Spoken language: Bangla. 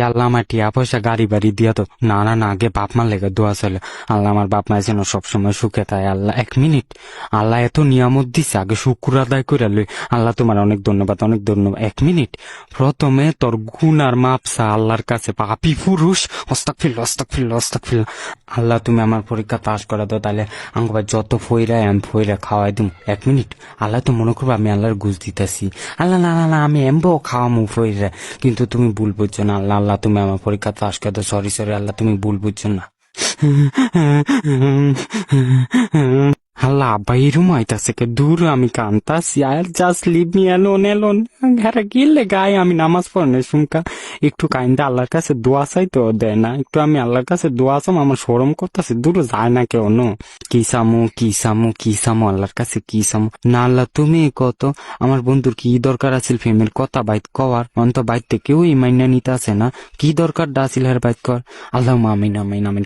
আল্লাহ আমার টিয়া পয়সা গাড়ি বাড়ি দিয়া তো না না না, আগে বাপ মার লেগে দোয়া চলে। আল্লাহ আমার বাপ মা যেন সবসময় সুখে থাকে। আল্লাহ 1 মিনিট, আল্লাহ এত নিয়ামত দিছে, আগে শুকুর আদায় করে লই। আল্লাহ তোমার অনেক ধন্যবাদ, অনেক ধন্যবাদ। 1 মিনিট, প্রথমে তোর গুনার মাপসা আল্লাহর কাছে, পাপী পুরুষ। আস্তাগফিরুল্লাহ, আস্তাগফিরুল্লাহ, আস্তাগফিরুল্লাহ। আল্লাহ তুমি আমার পরীক্ষা পাস করে দাও, তাহলে আঙ্গুবার যত ফইরাই আমি ফইরা খাওয়াই দিম। 1 মিনিট, আল্লাহ তো মনে করবো আমি আল্লাহর ঘুষ দিতেছি। আল্লাহ না না না, আমি এমবো খাওয়ামু ফইরা, কিন্তু তুমি ভুল বুঝছো না। আল্লাহ আল্লাহ তুমি আমার পরীক্ষা পাস করে দাও। সরি সরি আল্লাহ, তুমি ভুল বুঝছো না। আল্লাহ আব্বা এরম আইতাছে কে দূর, আমি কান্তাছি। আর just leave me alone alone. ঘরে গেলে গায়ে আমি নামাজ পড়নে শুনকা একটু কাইন্দা আল্লাহর কাছে দোয়া চাই তো দেয় না। একটু আমি আল্লাহর কাছে দোয়া চাম, আমার শরম করতেছে। দূর যায় না কেউ। নো কি সামু কি সামু কি সামু, আল্লাহর কাছে কি সামু। না আল্লাহ তুমি কত, আমার বন্ধুর কি দরকার আছিল ফেমের কথা বাইত কওয়ার, অন্ত বাইতে কেউই মাইনা নিতে আছে না। কি দরকার ডা আছিল হের বাইত কর। আল্লাহ আমিন আমিন আমিন।